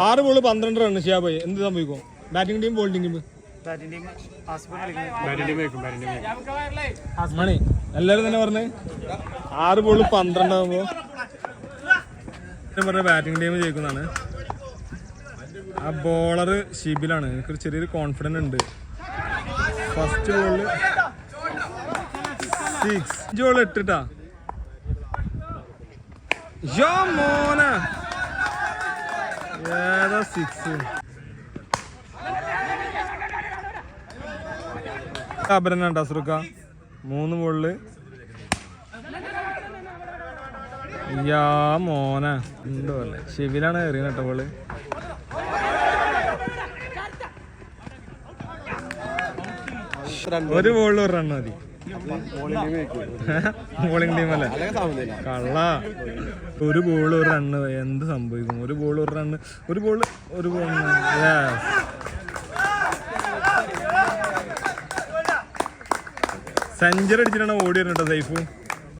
6 ball 12 run Shiyab എന്ത് സംഭവിക്കും? Batting team bowling team മണി എല്ലാരും തന്നെ പറഞ്ഞ് 6 ബോൾ 12 ആകുമ്പോ പറഞ്ഞ ബാറ്റിംഗ് ടീം ജയിക്കുന്നതാണ്. ആ ബോളർ ഷിബിലാണ്. എനിക്കൊരു ചെറിയൊരു കോൺഫിഡൻസ് ഉണ്ട്. ഫസ്റ്റ് ബോളില് 6 ബോൾ 8 മോന ഏതാ 6 അബരനാണ് അസുറുക്ക 3 ബോളില് യാ മോന ഉണ്ടോ അല്ലേ ഷിബിലാണ് എറിയുന്ന കേട്ടോ ബോള്. ഒരു ബോളിൽ 1 റൺ മതി. ബോളിംഗ് ടീം അല്ലേ കള്ള. 1 ബോൾ 1 റണ്ണ് എന്ത് സംഭവിക്കും? 1 ball 1 run. 1 ball 1 ball. Century അടിച്ചിട്ടാണ് ഓടി വരുന്നത് സൈഫു.